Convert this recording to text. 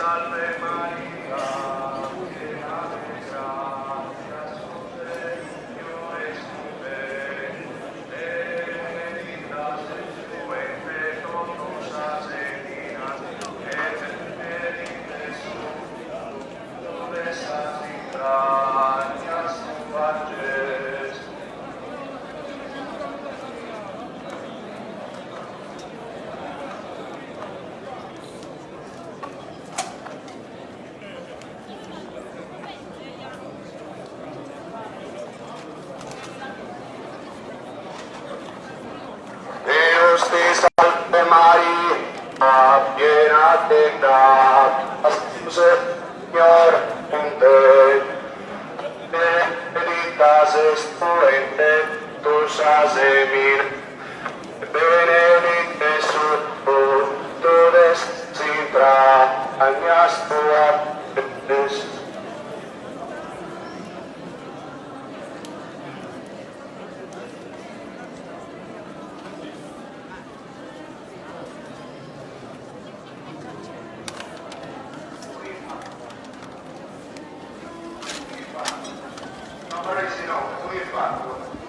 salve Maria, piena de gracia, Signore es con te, benedicta sei tu entre todas las et benedictus fructus ventris tui, Jesús. Deus te salve Maria, piena de gracia, Señor con te, benedicta es tu entre todas semillas, benedictus fructus entrañas tuas. Non vorrei no, come fatto?